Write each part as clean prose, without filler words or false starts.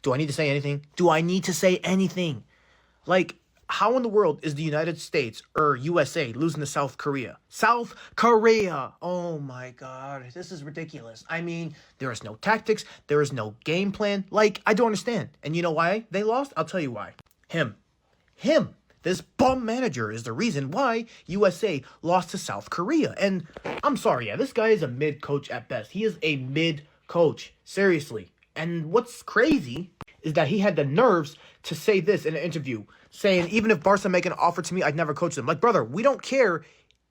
Do I need to say anything? Do I need to say anything? Like, how in the world is the United States or USA losing to South Korea? South Korea! Oh my god, this is ridiculous. I mean, there is no tactics, there is no game plan. Like, I don't understand. And you know why they lost? I'll tell you why. Him. Him. This bum manager is the reason why USA lost to South Korea. And I'm sorry, yeah, this guy is a mid coach at best. He is a mid coach. Seriously. And what's crazy is that he had the nerves to say this in an interview, saying, even if Barca make an offer to me, I'd never coach them. Like, brother, we don't care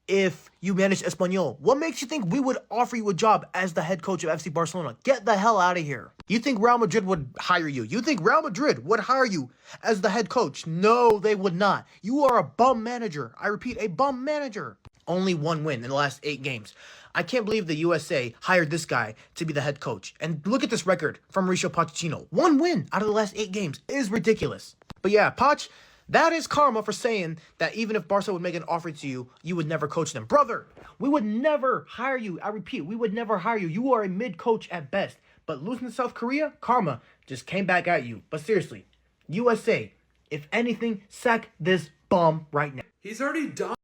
if you manage Espanyol. What makes you think we would offer you a job as the head coach of FC Barcelona? Get the hell out of here. You think Real Madrid would hire you? You think Real Madrid would hire you as the head coach? No, they would not. You are a bum manager. I repeat, a bum manager. Only one win in the last 8 games. I can't believe the USA hired this guy to be the head coach. And look at this record from Mauricio Pochettino. 1 win out of the last 8 games. It is ridiculous. But yeah, Poch, that is karma for saying that even if Barca would make an offer to you, you would never coach them. Brother, we would never hire you. I repeat, we would never hire you. You are a mid-coach at best. But losing to South Korea, karma just came back at you. But seriously, USA, if anything, sack this bum right now. He's already done.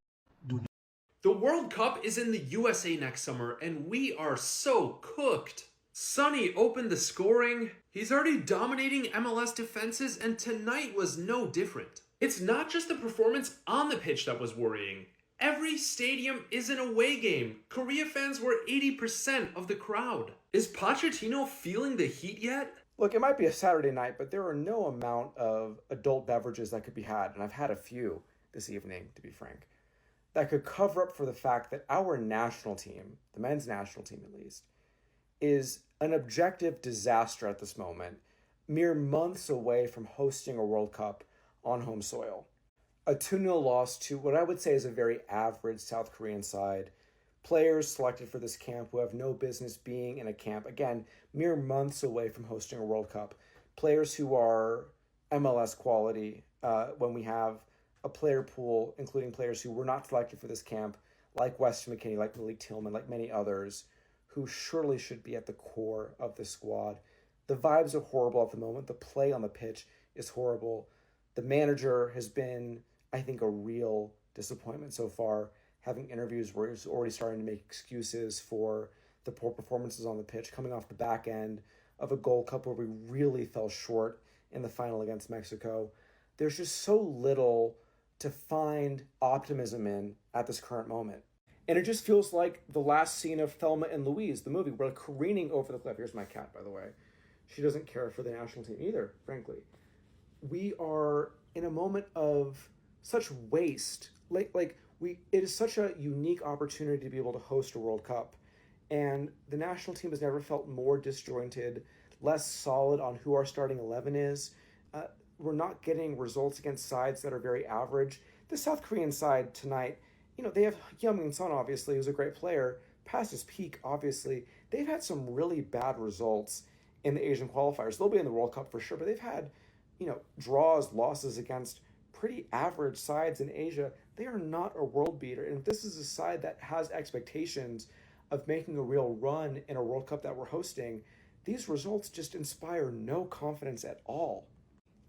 The World Cup is in the USA next summer, and we are so cooked. Sonny opened the scoring. He's already dominating MLS defenses, and tonight was no different. It's not just the performance on the pitch that was worrying. Every stadium is an away game. Korea fans were 80% of the crowd. Is Pochettino feeling the heat yet? Look, it might be a Saturday night, but there are no amount of adult beverages that could be had, and I've had a few this evening, to be frank, that could cover up for the fact that our national team, the men's national team at least, is an objective disaster at this moment, mere months away from hosting a World Cup on home soil. A 2-0 loss to what I would say is a very average South Korean side. Players selected for this camp who have no business being in a camp. Again, mere months away from hosting a World Cup. Players who are MLS quality when we have a player pool, including players who were not selected for this camp, like Weston McKennie, like Malik Tillman, like many others, who surely should be at the core of the squad. The vibes are horrible at the moment. The play on the pitch is horrible. The manager has been, I think, a real disappointment so far, having interviews where he's already starting to make excuses for the poor performances on the pitch, coming off the back end of a Gold Cup where we really fell short in the final against Mexico. There's just so little to find optimism in at this current moment. And it just feels like the last scene of Thelma and Louise, the movie. We're careening over the cliff. Here's my cat, by the way. She doesn't care for the national team either, frankly. We are in a moment of such waste. It is such a unique opportunity to be able to host a World Cup. And the national team has never felt more disjointed, less solid on who our starting 11 is. We're not getting results against sides that are very average. The South Korean side tonight, they have Heung-min Son, obviously, who's a great player, past his peak, obviously. They've had some really bad results in the Asian qualifiers. They'll be in the World Cup for sure, but they've had, draws, losses against pretty average sides in Asia. They are not a world beater. And if this is a side that has expectations of making a real run in a World Cup that we're hosting, these results just inspire no confidence at all.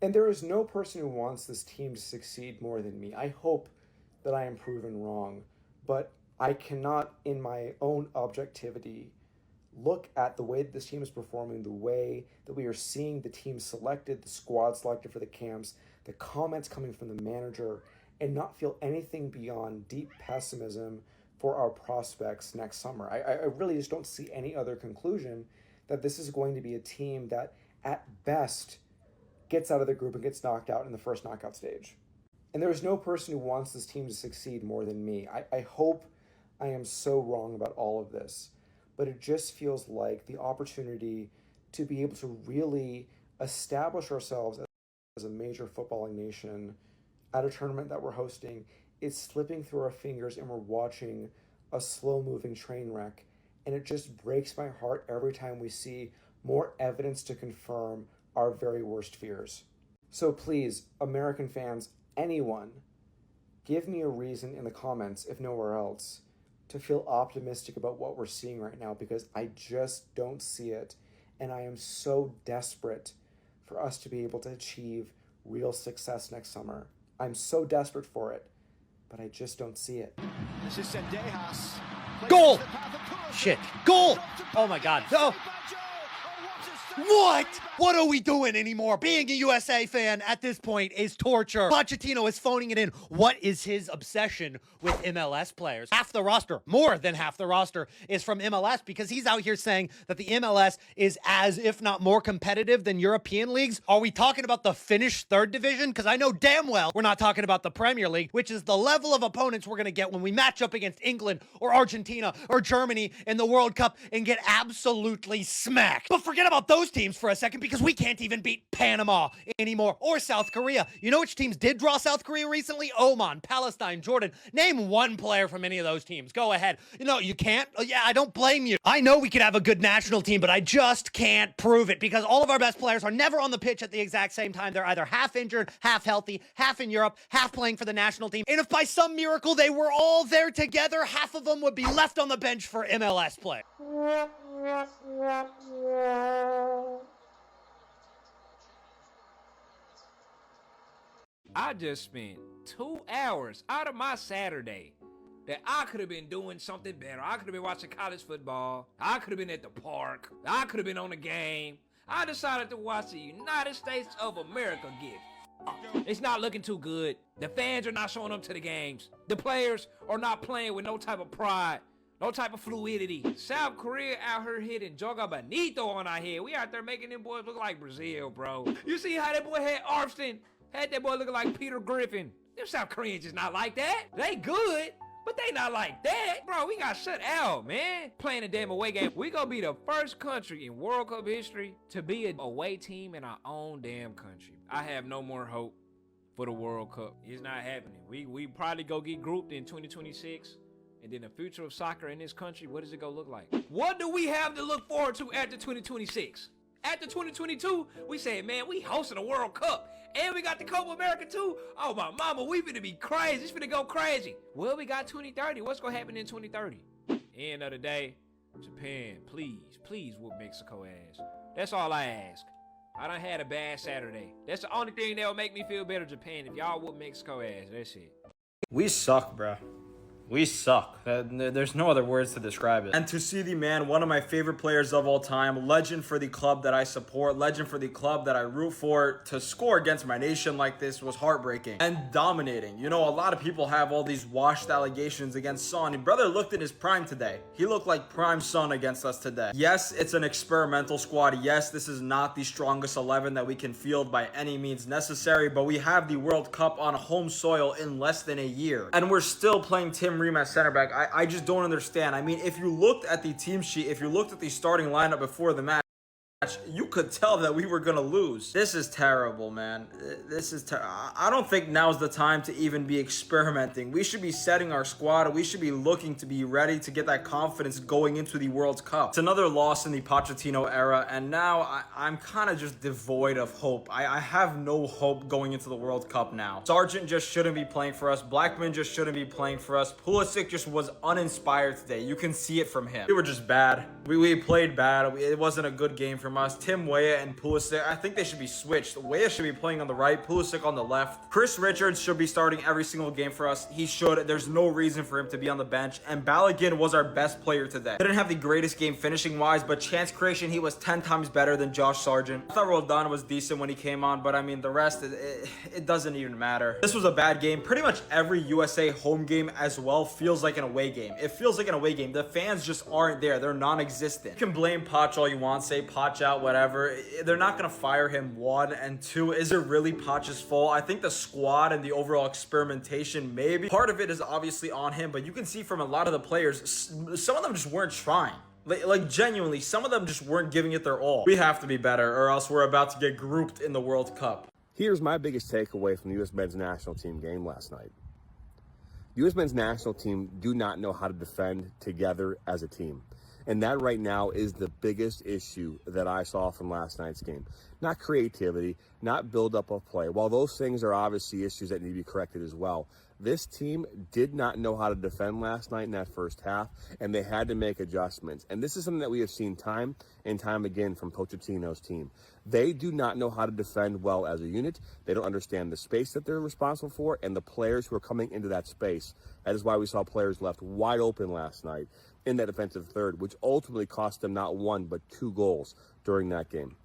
And there is no person who wants this team to succeed more than me. I hope that I am proven wrong, but I cannot, in my own objectivity, look at the way that this team is performing, the way that we are seeing the team selected, the squad selected for the camps, the comments coming from the manager, and not feel anything beyond deep pessimism for our prospects next summer. I really just don't see any other conclusion that this is going to be a team that, at best, gets out of the group and gets knocked out in the first knockout stage. And there is no person who wants this team to succeed more than me. I hope I am so wrong about all of this, but it just feels like the opportunity to be able to really establish ourselves as a major footballing nation at a tournament that we're hosting is slipping through our fingers, and we're watching a slow-moving train wreck. And it just breaks my heart every time we see more evidence to confirm our very worst fears. So please, American fans, anyone, give me a reason in the comments, if nowhere else, to feel optimistic about what we're seeing right now, because I just don't see it. And I am so desperate for us to be able to achieve real success next summer. I'm so desperate for it, but I just don't see it. This is Sendejas. Goal! Shit. Goal! Oh my God. Oh. What? What are we doing anymore? Being a USA fan at this point is torture. Pochettino is phoning it in. What is his obsession with MLS players? Half the roster, more than half the roster, is from MLS because he's out here saying that the MLS is as, if not more competitive than European leagues. Are we talking about the Finnish third division? Because I know damn well we're not talking about the Premier League, which is the level of opponents we're going to get when we match up against England or Argentina or Germany in the World Cup and get absolutely smacked. But forget about those teams for a second because we can't even beat Panama anymore or South Korea. You know which teams did draw South Korea recently? Oman, Palestine, Jordan. Name one player from any of those teams. Go ahead. You know, you can't? Yeah, I don't blame you. I know we could have a good national team, but I just can't prove it because all of our best players are never on the pitch at the exact same time. They're either half injured, half healthy, half in Europe, half playing for the national team. And if by some miracle they were all there together, half of them would be left on the bench for MLS play. I just spent 2 hours out of my Saturday that I could have been doing something better. I could have been watching college football. I could have been at the park. I could have been on the game. I decided to watch the United States of America gift. It's not looking too good. The fans are not showing up to the games. The players are not playing with no type of pride, no type of fluidity. South Korea out here hitting Joga Bonito on our head. We out there making them boys look like Brazil, bro. You see how that boy had Armstead? Had that boy looking like Peter Griffin. Them South Koreans is not like that. They good, but they not like that. Bro, we got shut out, man. Playing a damn away game. We gonna be the first country in World Cup history to be an away team in our own damn country. I have no more hope for the World Cup. It's not happening. We probably go get grouped in 2026. And then the future of soccer in this country, what does it go look like? What do we have to look forward to after 2026? After 2022, we said, man, we hosting a World Cup. And we got the Copa America too. Oh, my mama, we finna be crazy. It's finna go crazy. Well, we got 2030. What's gonna happen in 2030? End of the day, Japan, please whoop Mexico ass. That's all I ask. I done had a bad Saturday. That's the only thing that'll make me feel better, Japan. If y'all whoop Mexico ass, that's it. We suck, bruh. We suck. There's no other words to describe it. And to see the man, one of my favorite players of all time, legend for the club that I support, legend for the club that I root for, to score against my nation like this was heartbreaking and dominating. You know, a lot of people have all these washed allegations against Son. Your brother looked in his prime today. He looked like prime Son against us today. Yes, it's an experimental squad. Yes, this is not the strongest 11 that we can field by any means necessary, but we have the World Cup on home soil in less than a year. And we're still playing Tim Ream at center back. I just don't understand. I mean, if you looked at the team sheet, if you looked at the starting lineup before the match, you could tell that we were gonna lose. This is terrible, man. This is I don't think now's the time to even be experimenting. We should be setting our squad. We should be looking to be ready to get that confidence going into the World Cup. It's another loss in the Pochettino era, and now I'm kind of just devoid of hope. I have no hope going into the World Cup now. Sargent just shouldn't be playing for us. Blackman just shouldn't be playing for us. Pulisic just was uninspired today. You can see it from him. We were just bad. We played bad. It wasn't a good game from us. Tim Weah and Pulisic, I think they should be switched. Weah should be playing on the right, Pulisic on the left. Chris Richards should be starting every single game for us. He should. There's no reason for him to be on the bench. And Balogun was our best player today. Didn't have the greatest game finishing wise, but chance creation, he was 10 times better than Josh Sargent. I thought Roldan was decent when he came on, but I mean, the rest, it doesn't even matter. This was a bad game. Pretty much every USA home game as well feels like an away game. It feels like an away game. The fans just aren't there. They're non-existent. You can blame Poch all you want, say Poch out, whatever. They're not going to fire him, one. And two, is it really Poch's fault? I think the squad and the overall experimentation, maybe. Part of it is obviously on him, but you can see from a lot of the players, some of them just weren't trying. Like genuinely, some of them just weren't giving it their all. We have to be better, or else we're about to get grouped in the World Cup. Here's my biggest takeaway from the U.S. men's national team game last night. The U.S. men's national team do not know how to defend together as a team. And that right now is the biggest issue that I saw from last night's game. not creativity, not build-up of play. While those things are obviously issues that need to be corrected as well, this team did not know how to defend last night in that first half, and they had to make adjustments. And this is something that we have seen time and time again from Pochettino's team. They do not know how to defend well as a unit. They don't understand the space that they're responsible for and the players who are coming into that space. That is why we saw players left wide open last night in that defensive third, which ultimately cost them not one but 2 goals during that game.